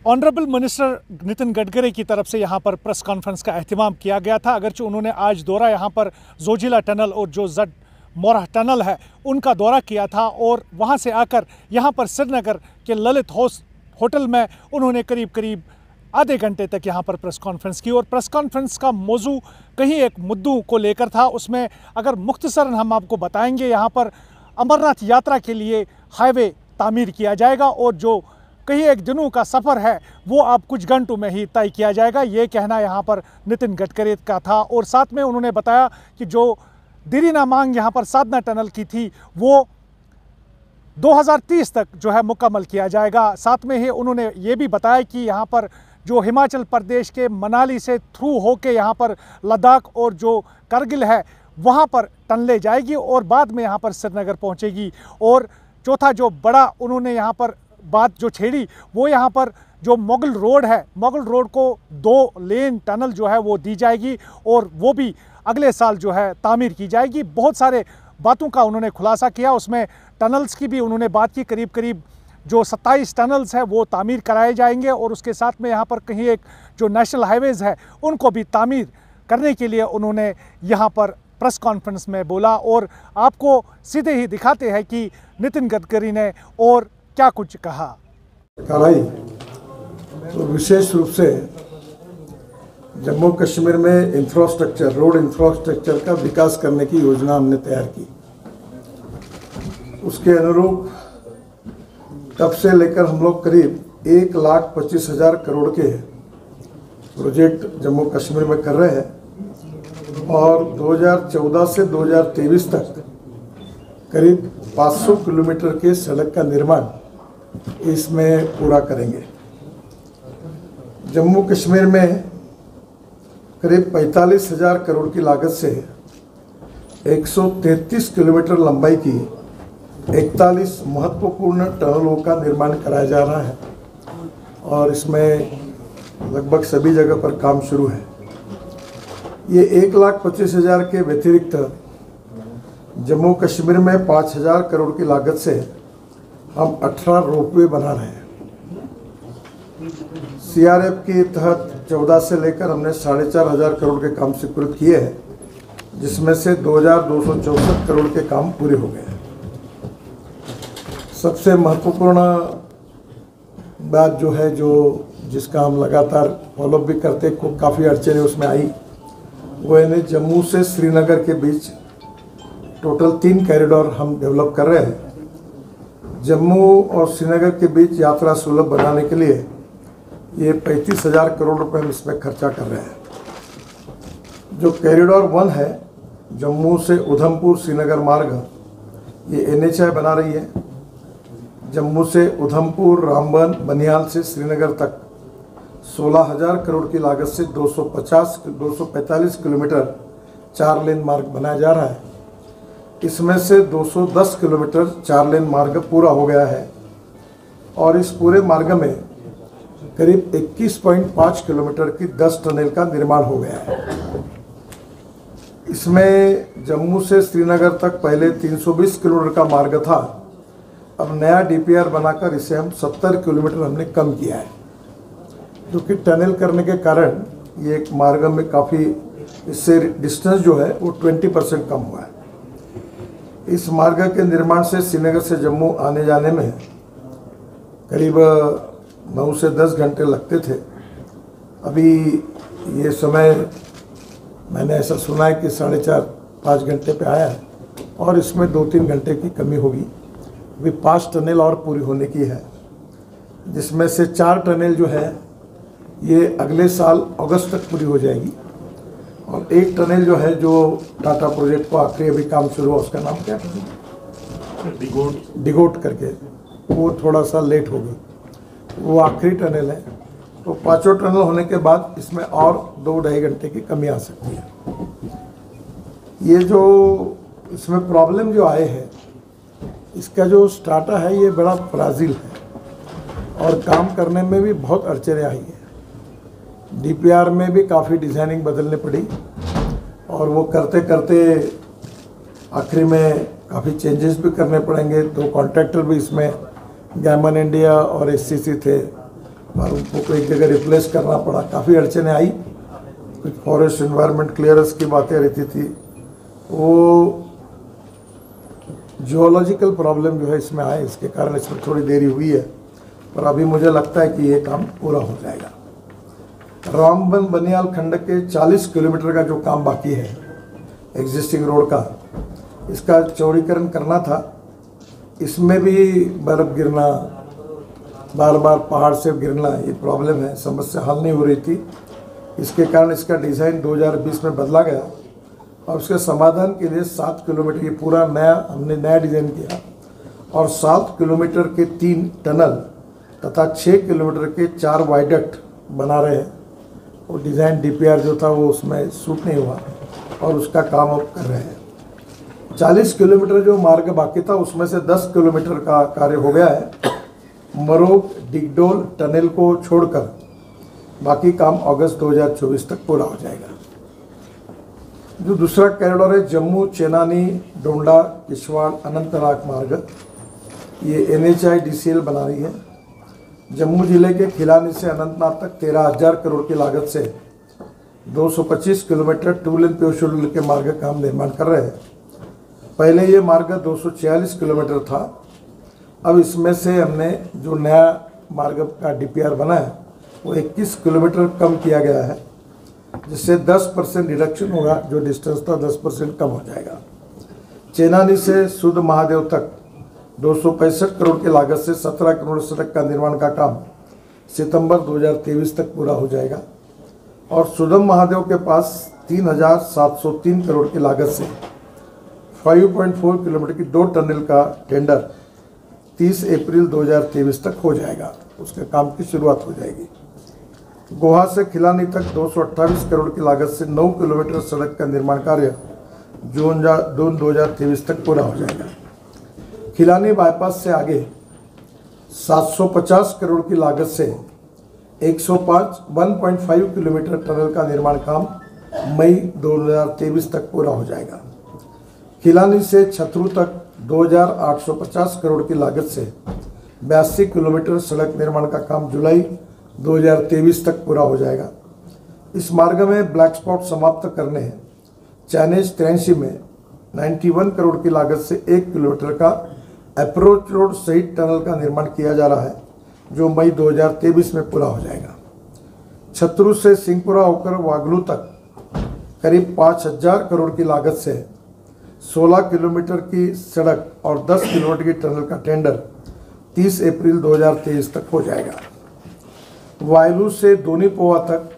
Honourable minister Nitin Gadkari की तरफ से यहाँ पर प्रेस कॉन्फ्रेंस का एहतमाम किया गया था। अगरचे उन्होंने आज दौरा यहाँ पर जोजिला टनल और जो जड मोरह टनल है उनका दौरा किया था और वहाँ से आकर यहाँ पर श्रीनगर के ललित हाउस होटल में उन्होंने करीब करीब आधे घंटे तक यहाँ पर प्रेस कॉन्फ्रेंस की। और प्रेस कॉन्फ्रेंस का मौजू कहीं एक मुद्दों को लेकर था। उसमें अगर मुख्तसरन हम आपको बताएंगे, यहाँ पर अमरनाथ यात्रा के लिए हाईवे तामीर किया जाएगा और जो कहीं एक दिनों का सफ़र है वो अब कुछ घंटों में ही तय किया जाएगा, ये कहना यहाँ पर नितिन गडकरी का था। और साथ में उन्होंने बताया कि जो दिरीना मांग यहाँ पर साधना टनल की थी वो 2030 तक जो है मुकम्मल किया जाएगा। साथ में ही उन्होंने ये भी बताया कि यहाँ पर जो हिमाचल प्रदेश के मनाली से थ्रू होके यहाँ पर लद्दाख और जो करगिल है वहाँ पर टनले जाएगी और बाद में यहाँ पर श्रीनगर पहुँचेगी। और चौथा जो बड़ा उन्होंने यहाँ पर बात जो छेड़ी वो यहाँ पर जो मुगल रोड है, मुगल रोड को 2 लेन टनल जो है वो दी जाएगी और वो भी अगले साल जो है तामीर की जाएगी। बहुत सारे बातों का उन्होंने खुलासा किया, उसमें टनल्स की भी उन्होंने बात की। करीब करीब जो 27 टनल्स है वो तामीर कराए जाएंगे और उसके साथ में यहाँ पर कहीं एक जो नेशनल हाईवेज़ है उनको भी तामीर करने के लिए उन्होंने यहाँ पर प्रेस कॉन्फ्रेंस में बोला। और आपको सीधे ही दिखाते हैं कि नितिन गडकरी ने और क्या कुछ कहा। तो विशेष रूप से जम्मू कश्मीर में इंफ्रास्ट्रक्चर, रोड इंफ्रास्ट्रक्चर का विकास करने की योजना हमने तैयार की। उसके अनुरूप तब से लेकर हम लोग करीब 1,25,000 करोड़ के प्रोजेक्ट जम्मू कश्मीर में कर रहे हैं और 2014 से 2023 तक करीब 500 किलोमीटर के सड़क का निर्माण इसमें पूरा करेंगे। जम्मू कश्मीर में करीब 45,000 करोड़ की लागत से 133 किलोमीटर लंबाई की 41 महत्वपूर्ण टनलों का निर्माण कराया जा रहा है और इसमें लगभग सभी जगह पर काम शुरू है। ये 1,25,000 के व्यतिरिक्त जम्मू कश्मीर में 5,000 करोड़ की लागत से हम 18 रोपवे बना रहे हैं। CRF के तहत 14 से लेकर हमने 4,500 करोड़ के काम स्वीकृत किए हैं, जिसमें से 2,264 करोड़ के काम पूरे हो गए हैं। सबसे महत्वपूर्ण बात जो है, जो जिसका हम लगातार फॉलोअप भी करते, को काफ़ी अड़चने उसमें आई, वो है जम्मू से श्रीनगर के बीच टोटल 3 कॉरिडोर हम डेवलप कर रहे हैं। जम्मू और श्रीनगर के बीच यात्रा सुलभ बनाने के लिए ये 35,000 करोड़ रुपए हम इसमें खर्चा कर रहे हैं। जो कॉरिडोर 1 है, जम्मू से उधमपुर श्रीनगर मार्ग, ये NHI बना रही है। जम्मू से उधमपुर, रामबन, बनिहाल से श्रीनगर तक 16,000 करोड़ की लागत से 245 किलोमीटर 4 लेन मार्ग बनाया जा रहा है। इसमें से 210 किलोमीटर 4 लेन मार्ग पूरा हो गया है और इस पूरे मार्ग में करीब 21.5 किलोमीटर की 10 टनल का निर्माण हो गया है। इसमें जम्मू से श्रीनगर तक पहले 320 किलोमीटर का मार्ग था, अब नया DPR बनाकर इसे हम 70 किलोमीटर हमने कम किया है, क्योंकि टनल करने के कारण ये एक मार्ग में काफ़ी, इससे डिस्टेंस जो है वो 20% कम हुआ है। इस मार्ग के निर्माण से श्रीनगर से जम्मू आने जाने में करीब 9 से 10 घंटे लगते थे। अभी ये समय मैंने ऐसा सुना है कि 4.5-5 घंटे पे आया है और इसमें 2-3 घंटे की कमी होगी। अभी 5 टनल और पूरी होने की है, जिसमें से 4 टनल जो है ये अगले साल अगस्त तक पूरी हो जाएगी और 1 टनल जो है, जो टाटा प्रोजेक्ट को आखिरी अभी काम शुरू हुआ, उसका नाम क्या है, डिगोट करके, वो थोड़ा सा लेट होगी, वो आखिरी टनल है। तो 5 टनल होने के बाद इसमें और 2-2.5 घंटे की कमी आ सकती है। ये जो इसमें प्रॉब्लम जो आए हैं, इसका जो स्टार्टा है ये बड़ा फ्राजिल है और काम करने में भी बहुत अड़चने आई है। DPR में भी काफ़ी डिज़ाइनिंग बदलने पड़ी और वो करते करते आखिरी में काफ़ी चेंजेस भी करने पड़ेंगे। 2 कॉन्ट्रैक्टर भी इसमें, गैमन इंडिया और SCC थे और उनको एक जगह रिप्लेस करना पड़ा, काफ़ी अड़चने आई, कुछ फॉरेस्ट एनवायरनमेंट क्लियरेंस की बातें रहती थी, वो जियोलॉजिकल प्रॉब्लम जो है इसमें आए, इसके कारण इसमें थोड़ी देरी हुई है, पर अभी मुझे लगता है कि ये काम पूरा हो जाएगा। रामबन बनियाल खंड के 40 किलोमीटर का जो काम बाकी है एग्जिस्टिंग रोड का, इसका चौड़ीकरण करना था। इसमें भी बर्फ़ गिरना, बार बार पहाड़ से गिरना, ये प्रॉब्लम है, समस्या हल नहीं हो रही थी। इसके कारण इसका डिज़ाइन 2020 में बदला गया और उसके समाधान के लिए 7 किलोमीटर, ये पूरा हमने नया डिज़ाइन किया और 7 किलोमीटर के 3 टनल तथा 6 किलोमीटर के 4 वाइडक्ट बना रहे हैं। वो डिज़ाइन DPR जो था वो उसमें सूट नहीं हुआ और उसका काम अब कर रहे हैं। 40 किलोमीटर जो मार्ग बाकी था उसमें से 10 किलोमीटर का कार्य हो गया है। मरोग डिगडोल टनल को छोड़कर बाकी काम अगस्त 2024 तक पूरा हो जाएगा। जो दूसरा कॉरिडोर है जम्मू चेनानी डोंडा किश्तवाड़ अनंतनाग मार्ग, ये NHIDCL बना रही है। जम्मू जिले के खिलानी से अनंतनाग तक 13,000 करोड़ की लागत से 225 kilometre two lane pure schedule के मार्ग का हम निर्माण कर रहे हैं। पहले ये मार्ग 246 किलोमीटर था, अब इसमें से हमने जो नया मार्ग का DPR बना है वो 21 किलोमीटर कम किया गया है, जिससे 10% रिडक्शन होगा, जो डिस्टेंस था 10% कम हो जाएगा। चेनानी से सुध महादेव तक 265 करोड़ की लागत से 17 करोड़ सड़क का निर्माण का काम सितंबर 2023 तक पूरा हो जाएगा और सुधम महादेव के पास 3,703 करोड़ की लागत से 5.4 किलोमीटर की 2 टनल का टेंडर 30 अप्रैल 2023 तक हो जाएगा, उसके काम की शुरुआत हो जाएगी। गोहा से खिलानी तक 228 करोड़ की लागत से 9 किलोमीटर सड़क का निर्माण कार्य जून 2023 तक पूरा हो जाएगा। खिलानी बाईपास से आगे 750 करोड़ की लागत से 1.5 किलोमीटर टनल का निर्माण काम मई 2023 तक पूरा हो जाएगा। खिलानी से छतरू तक 2,850 करोड़ की लागत से 82 किलोमीटर सड़क निर्माण का काम जुलाई 2023 तक पूरा हो जाएगा। इस मार्ग में ब्लैक स्पॉट समाप्त करने हैं। चाइनीज 83 में 91 करोड़ की लागत से 1 किलोमीटर का अप्रोच रोड सहित टनल का निर्माण किया जा रहा है, जो मई 2023 में पूरा हो जाएगा। छतरू से सिंहपुरा होकर वागलू तक करीब 5,000 करोड़ की लागत से 16 किलोमीटर की सड़क और 10 किलोमीटर की टनल का टेंडर 30 अप्रैल 2023 तक हो जाएगा। वायलू से दोनीपोवा तक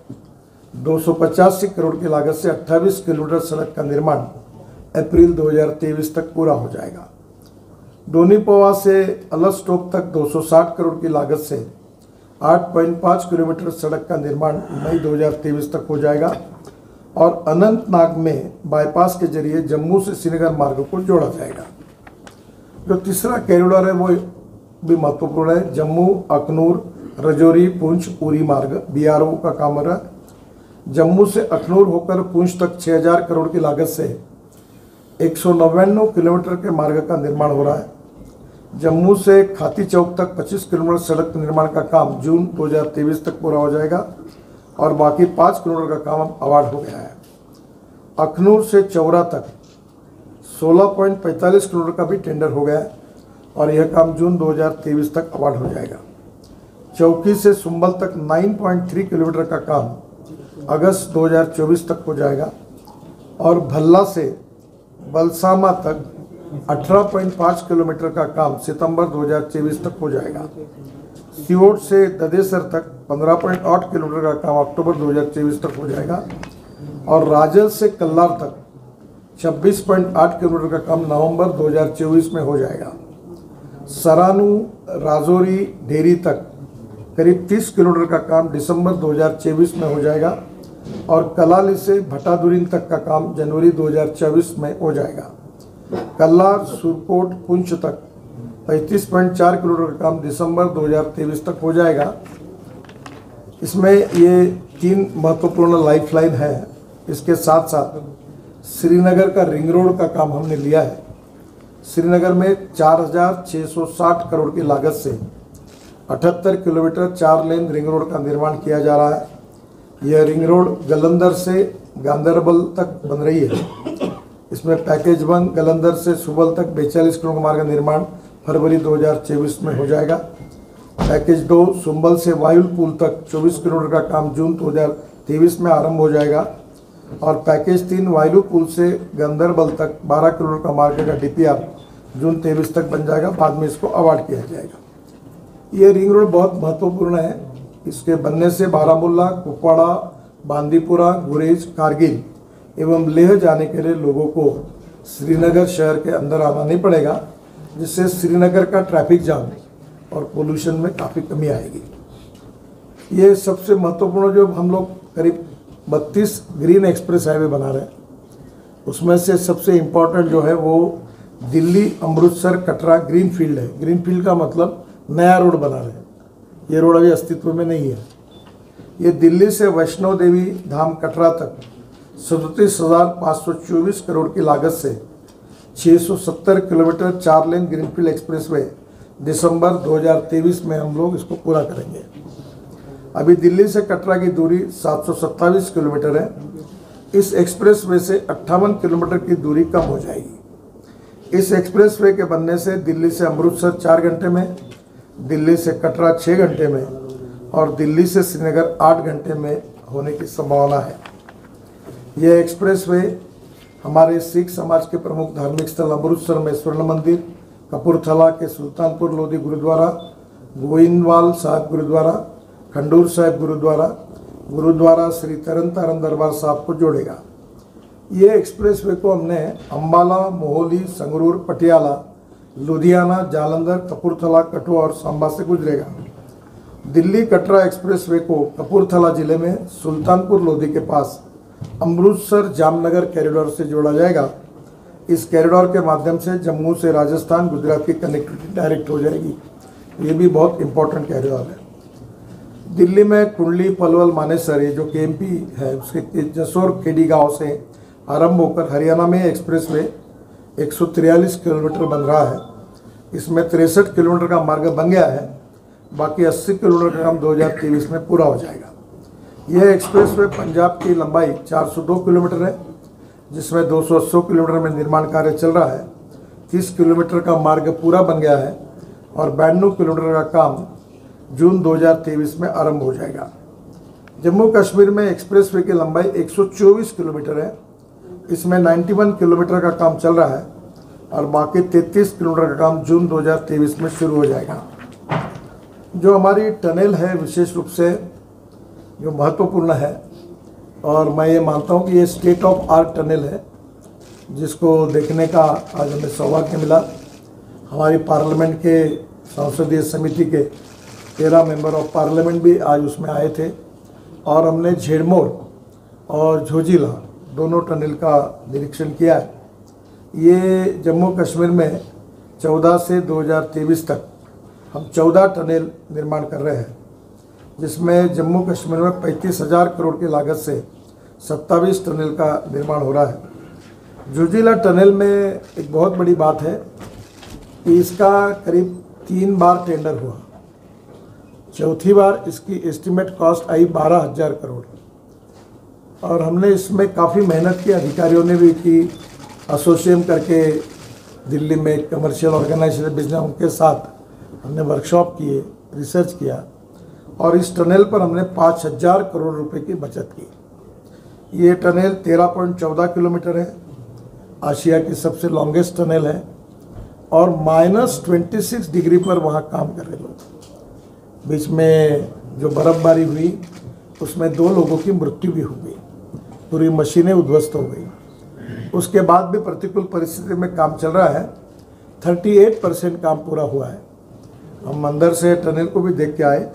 285 करोड़ की लागत से 28 किलोमीटर सड़क का निर्माण अप्रैल 2023 तक पूरा हो जाएगा। दोनीपोवा से अलसटोक तक 260 करोड़ की लागत से 8.5 किलोमीटर सड़क का निर्माण मई 2023 तक हो जाएगा और अनंतनाग में बाईपास के जरिए जम्मू से श्रीनगर मार्ग को जोड़ा जाएगा। जो तीसरा कॉरिडोर है वो भी महत्वपूर्ण है। जम्मू अखनूर रजौरी पुंछ उरी मार्ग BRO का काम हो रहा है। जम्मू से अखनूर होकर पुंछ तक 6,000 करोड़ की लागत से 199 किलोमीटर के मार्ग का निर्माण हो रहा है। जम्मू से खाती चौक तक 25 किलोमीटर सड़क निर्माण का काम जून 2023 तक पूरा हो जाएगा और बाकी 5 किलोमीटर का काम अब अवार्ड हो गया है। अखनूर से चौरा तक 16.45 किलोमीटर का भी टेंडर हो गया है और यह काम जून 2023 तक अवार्ड हो जाएगा। चौकी से सुंबल तक 9.3 किलोमीटर का काम अगस्त 2024 तक हो जाएगा और भल्ला से बलसामा तक 18.5 किलोमीटर का काम सितंबर 2024 तक हो जाएगा। सियोट से ददेसर तक 15.8 किलोमीटर का काम अक्टूबर 2024 तक हो जाएगा और राजल से कल्लार तक 26.8 किलोमीटर का काम नवंबर 2024 में हो जाएगा। सरानू राजौरी डेरी तक करीब 30 किलोमीटर का काम दिसंबर 2024 में हो जाएगा और कलाली से भटादुरीन तक का काम जनवरी 2024 में हो जाएगा। कल्लार सुरकोट पुंछ तक 35.4 किलोमीटर का काम दिसंबर 2023 तक हो जाएगा। इसमें ये 3 महत्वपूर्ण लाइफलाइन है। इसके साथ साथ श्रीनगर का रिंग रोड का काम हमने लिया है। श्रीनगर में 4,660 करोड़ की लागत से 78 किलोमीटर 4 लेन रिंग रोड का निर्माण किया जा रहा है। यह रिंग रोड गलंदर से गांधरबल तक बन रही है। इसमें पैकेज 1 गलंदर से सुबल तक 42 किलोमीटर मार्ग का निर्माण फरवरी 2024 में हो जाएगा। पैकेज 2 सुंबल से वायुल पुल तक 24 किलोमीटर का काम जून 2023 में आरंभ हो जाएगा। और पैकेज 3 वायुल पुल से गांधरबल तक 12 किलोमीटर का मार्ग का DPR जून 23 तक बन जाएगा। बाद में इसको अवार्ड किया जाएगा। ये रिंग रोड बहुत महत्वपूर्ण है। इसके बनने से बारामूला, कुपवाड़ा, बांदीपुरा, गुरेज, कारगिल एवं लेह जाने के लिए लोगों को श्रीनगर शहर के अंदर आना नहीं पड़ेगा, जिससे श्रीनगर का ट्रैफिक जाम और पोल्यूशन में काफ़ी कमी आएगी। ये सबसे महत्वपूर्ण जो हम लोग करीब 32 ग्रीन एक्सप्रेस हाईवे बना रहे हैं, उसमें से सबसे इम्पोर्टेंट जो है वो दिल्ली अमृतसर कटरा ग्रीन फील्ड है। ग्रीन फील्ड का मतलब नया रोड बना रहे हैं। ये रोड अभी अस्तित्व में नहीं है। ये दिल्ली से वैष्णो देवी धाम कटरा तक 37,524 करोड़ की लागत से 670 किलोमीटर 4 लेन ग्रीनफील्ड एक्सप्रेसवे दिसंबर 2023 में हम लोग इसको पूरा करेंगे। अभी दिल्ली से कटरा की दूरी 727 किलोमीटर है। इस एक्सप्रेसवे से 58 किलोमीटर की दूरी कम हो जाएगी। इस एक्सप्रेसवे के बनने से दिल्ली से अमृतसर 4 घंटे में, दिल्ली से कटरा 6 घंटे में और दिल्ली से श्रीनगर 8 घंटे में होने की संभावना है। यह एक्सप्रेसवे हमारे सिख समाज के प्रमुख धार्मिक स्थल अमृतसर में स्वर्ण मंदिर, कपूरथला के सुल्तानपुर लोधी गुरुद्वारा, गोइंदवाल साहिब गुरुद्वारा, खंडूर साहिब गुरुद्वारा, गुरुद्वारा श्री तरन तारण दरबार साहब को जोड़ेगा। ये एक्सप्रेसवे को हमने अम्बाला, मोहाली, संगरूर, पटियाला, लुधियाना, जालंधर, कपूरथला, कठुआ और सांबा से गुजरेगा। दिल्ली कटरा एक्सप्रेसवे को कपूरथला जिले में सुल्तानपुर लोधी के पास अमृतसर जामनगर कॉरिडोर से जोड़ा जाएगा। इस कॉरिडोर के माध्यम से जम्मू से राजस्थान, गुजरात की कनेक्टिविटी डायरेक्ट हो जाएगी। ये भी बहुत इंपॉर्टेंट कॉरिडोर है। दिल्ली में कुंडली, पलवल, मानेसर, ये जो KMP है उसके जसोर खेड़ी गांव से आरंभ होकर हरियाणा में एक्सप्रेसवे 143 किलोमीटर बन रहा है। इसमें 63 किलोमीटर का मार्ग बन गया है। बाकी 80 किलोमीटर का काम 2023 में पूरा हो जाएगा। यह एक्सप्रेसवे पंजाब की लंबाई 402 किलोमीटर है, जिसमें 280 किलोमीटर में निर्माण कार्य चल रहा है। 30 किलोमीटर का मार्ग पूरा बन गया है और 92 किलोमीटर का काम जून 2023 में आरंभ हो जाएगा। जम्मू कश्मीर में एक्सप्रेसवे की लंबाई 124 किलोमीटर है। इसमें 91 किलोमीटर का काम चल रहा है और बाकी 33 किलोमीटर का काम जून 2023 में शुरू हो जाएगा। जो हमारी टनल है विशेष रूप से जो महत्वपूर्ण है और मैं ये मानता हूँ कि ये स्टेट ऑफ आर्ट टनल है, जिसको देखने का आज हमें सौभाग्य मिला। हमारी पार्लियामेंट के संसदीय समिति के 13 मेंबर ऑफ पार्लियामेंट भी आज उसमें आए थे और हमने झेड़मोर और झोजिला दोनों टनल का निरीक्षण किया है। ये जम्मू कश्मीर में 14 से 2023 तक हम 14 टनल निर्माण कर रहे हैं, जिसमें जम्मू कश्मीर में 35,000 करोड़ की लागत से 27 टनल का निर्माण हो रहा है। झोजिला टनल में एक बहुत बड़ी बात है कि इसका करीब 3 बार टेंडर हुआ। चौथी बार इसकी एस्टिमेट कॉस्ट आई 12,000 करोड़ और हमने इसमें काफ़ी मेहनत की, अधिकारियों ने भी की। एसोसिएशन करके दिल्ली में कमर्शियल ऑर्गेनाइजेशन बिजनेस उनके साथ हमने वर्कशॉप किए, रिसर्च किया और इस टनल पर हमने 5,000 करोड़ रुपए की बचत की। ये टनल 13.14 किलोमीटर है, आशिया की सबसे लॉन्गेस्ट टनल है और -26 डिग्री पर वहाँ काम कर रहे लोग। बीच में जो बर्फबारी हुई उसमें 2 लोगों की मृत्यु भी हो गई, पूरी मशीनें उद्ध्वस्त हो गई। उसके बाद भी प्रतिकूल परिस्थिति में काम चल रहा है। 38% काम पूरा हुआ है। हम अंदर से टनल को भी देख के आए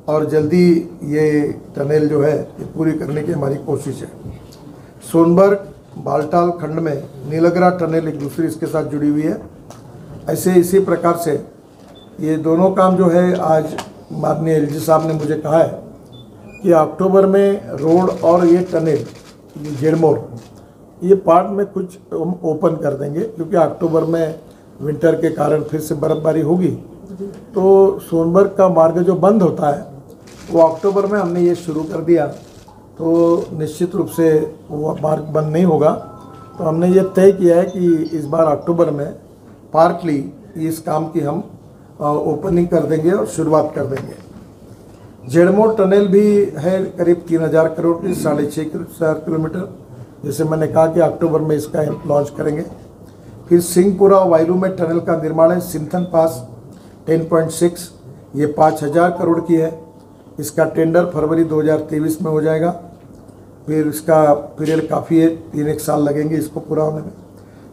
और जल्दी ये टनल जो है ये पूरी करने की हमारी कोशिश है। सोनबर्ग बालटाल खंड में नीलगरा टनल एक दूसरी इसके साथ जुड़ी हुई है। ऐसे इसी प्रकार से ये दोनों काम जो है आज माननीय LG साहब ने मुझे कहा है कि अक्टूबर में रोड और ये टनल जेड़मोर ये पार्ट में कुछ हम ओपन कर देंगे, क्योंकि अक्टूबर में विंटर के कारण फिर से बर्फबारी होगी तो सोनबर्ग का मार्ग जो बंद होता है वो अक्टूबर में हमने ये शुरू कर दिया, तो निश्चित रूप से वो मार्ग बंद नहीं होगा। तो हमने ये तय किया है कि इस बार अक्टूबर में पार्टली इस काम की हम ओपनिंग कर देंगे और शुरुआत कर देंगे। जेडमोर टनल भी है करीब 3000 करोड़ की, 6.5 किलोमीटर, जैसे मैंने कहा कि अक्टूबर में इसका लॉन्च करेंगे। फिर सिंहपुरा वायलू में टनल का निर्माण है, सिंथन पास 10.6, ये 5000 करोड़ की है। इसका टेंडर फरवरी 2023 में हो जाएगा। फिर इसका पीरियड काफ़ी है, 3 साल लगेंगे इसको पूरा होने में।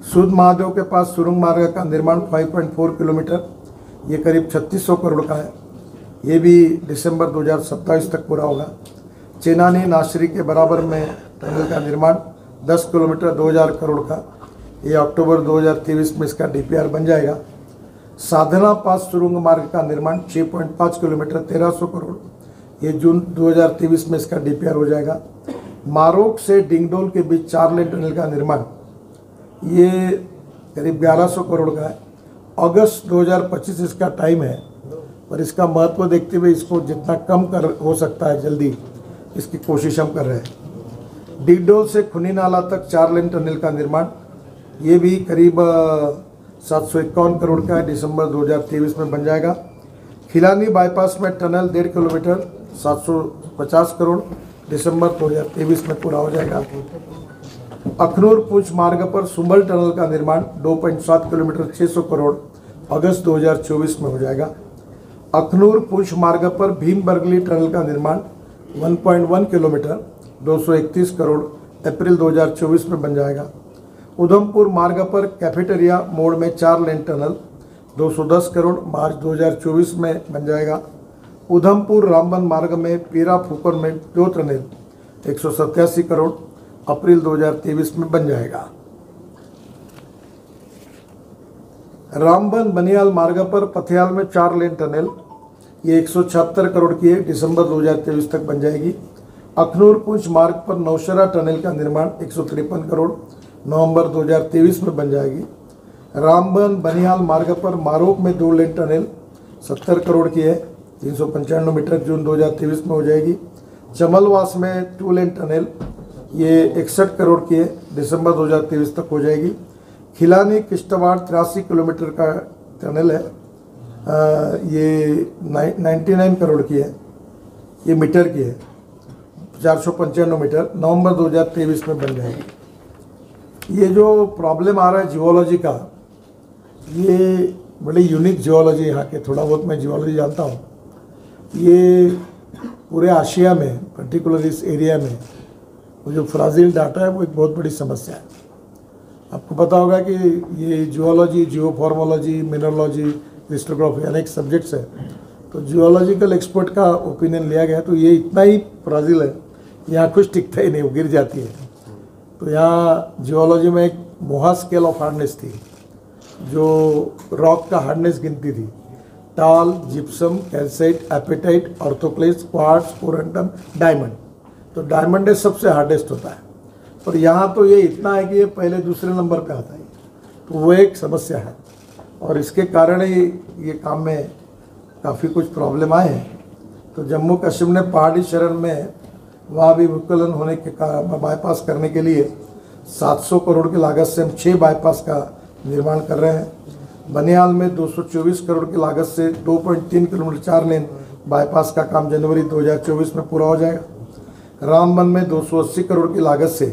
सुध महादेव के पास सुरंग मार्ग का निर्माण 5.4 किलोमीटर, ये करीब 3600 करोड़ का है, ये भी दिसंबर 2027 तक पूरा होगा। चेनानी नासरी के बराबर में टनल का निर्माण 10 किलोमीटर 2000 करोड़ का, ये अक्टूबर 2023 में इसका DPR बन जाएगा। साधना पास सुरंग मार्ग का निर्माण 6.5 किलोमीटर 1300 करोड़, ये जून 2023 में इसका DPR हो जाएगा। मारोक से डिंगडोल के बीच 4 लेन टनल का निर्माण, ये करीब 1100 करोड़ का है, अगस्त 2025 इसका टाइम है। और इसका महत्व देखते हुए इसको जितना कम हो सकता है जल्दी, इसकी कोशिश हम कर रहे हैं। डिगडोल से खुनी नाला तक 4 लेन टनल का निर्माण, ये भी करीब 751 करोड़ का है, दिसंबर 2023 में बन जाएगा। खिलानी बाईपास में टनल 1.5 किलोमीटर 750 करोड़, दिसंबर 2023 में पूरा हो जाएगा। अखनूर पुंछ मार्ग पर सुंबल टनल का निर्माण 2.7 किलोमीटर 600 करोड़, अगस्त 2024 में हो जाएगा। अखनूर पुंछ मार्ग पर भीम बर्गली टनल का निर्माण 1.1 किलोमीटर 231 करोड़, अप्रैल 2024 में बन जाएगा। उधमपुर मार्ग पर कैफेटेरिया मोड़ में 4 लेन टनल 210 करोड़, मार्च 2024 में बन जाएगा। उधमपुर रामबन मार्ग में पीरा फूकर में 2 टनल 187 करोड़, अप्रैल 2023 में बन जाएगा। रामबन बनियाल मार्ग पर पथियाल में 4 लेन टनल, ये 176 करोड़ की है, दिसंबर 2023 तक बन जाएगी। अखनूर पुंछ मार्ग पर नौशरा टनल का निर्माण 153 करोड़, नवंबर 2023 में बन जाएगी। रामबन बनियाल मार्ग पर मारोक में 2 लेन टनल 70 करोड़ की है, 395 मीटर, जून 2023 में हो जाएगी। चमलवास में 2 लेन टनल, ये 61 करोड़ की है, दिसंबर 2023 तक हो जाएगी। खिलानी किश्तवाड़ 83 किलोमीटर का टनल है, ये 99 करोड़ की है, ये मीटर की है, 495 मीटर, नवंबर 2023 में बन जाएगी। ये जो प्रॉब्लम आ रहा है जियोलॉजी का, ये बड़ी यूनिक जियोलॉजी यहाँ के, थोड़ा बहुत मैं जियोलॉजी जानता हूँ। ये पूरे एशिया में, पर्टिकुलर इस एरिया में वो जो फ्राजिल डाटा है वो एक बहुत बड़ी समस्या है। आपको पता होगा कि ये जियोलॉजी, जियोफॉर्मोलॉजी, मिनरोलॉजी, क्रिस्टोग्राफी अनेक सब्जेक्ट्स है, तो जियोलॉजिकल एक्सपर्ट का ओपिनियन लिया गया, तो ये इतना ही फ्राजिल है, यहाँ कुछ टिकता ही नहीं, वो गिर जाती है। तो यहाँ जियोलॉजी में एक मोहा स्केल ऑफ हार्डनेस थी, जो रॉक का हार्डनेस गिनती थी, talc, gypsum, calcite, apatite, orthoclase, quartz, corundum, diamond. तो डायमंड सबसे हार्डेस्ट होता है, और यहाँ तो ये इतना है कि ये पहले दूसरे नंबर पे आता है, तो वो एक समस्या है, और इसके कारण ही ये काम में काफ़ी कुछ प्रॉब्लम आए हैं। तो जम्मू कश्मीर ने पहाड़ी शरण में वहाँ भी भूस्खलन होने के कारण बाईपास करने के लिए 700 करोड़ की लागत से हम 6 बाईपास का निर्माण कर रहे हैं। बनियाल में 224 करोड़ की लागत से 2.3 किलोमीटर 4 लेन बाईपास का काम जनवरी 2024 में पूरा हो जाएगा। रामबन में 280 करोड़ की लागत से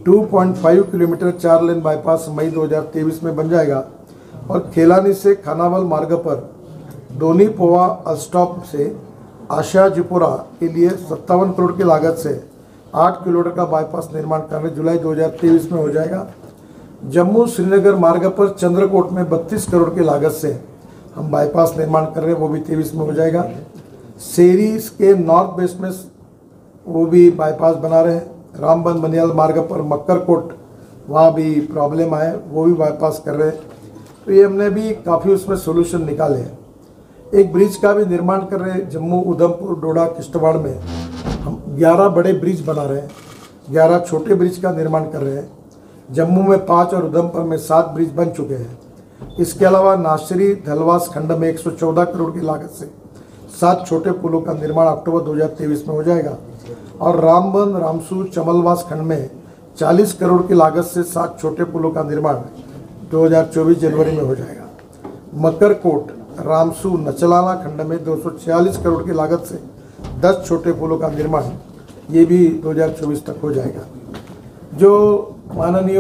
2.5 किलोमीटर 4 लेन बाईपास मई 2023 में बन जाएगा। और खेलानी से खानावल मार्ग पर दोनी पोवा अलस्टॉप से आशाजीपुरा के लिए 57 करोड़ की लागत से 8 किलोमीटर का बाईपास निर्माण कार्य जुलाई 2023 में हो जाएगा। जम्मू श्रीनगर मार्ग पर चंद्रकोट में 32 करोड़ की लागत से हम बाईपास निर्माण कर रहे हैं, वो भी 23 में हो जाएगा। सेरी के नॉर्थ वेस्ट में वो भी बाईपास बना रहे हैं। रामबन बनियाल मार्ग पर मक्करकोट, वहाँ भी प्रॉब्लम आए, वो भी बाईपास कर रहे हैं। तो ये हमने भी काफ़ी उसमें सोल्यूशन निकाले हैं। एक ब्रिज का भी निर्माण कर रहे हैं, जम्मू, उधमपुर, डोडा, किश्तवाड़ में हम 11 बड़े ब्रिज बना रहे हैं, 11 छोटे ब्रिज का निर्माण कर रहे हैं। जम्मू में 5 और उधमपुर में 7 ब्रिज बन चुके हैं। इसके अलावा नाशरी धलवास खंड में 114 करोड़ की लागत से 7 छोटे पुलों का निर्माण अक्टूबर 2023 में हो जाएगा और रामबन रामसू चमलवास खंड में 40 करोड़ की लागत से 7 छोटे पुलों का निर्माण 2024 जनवरी में हो जाएगा। मकरकोट रामसू नचलाना खंड में 246 करोड़ की लागत से 10 छोटे पुलों का निर्माण ये भी 2024 तक हो जाएगा। जो माननीय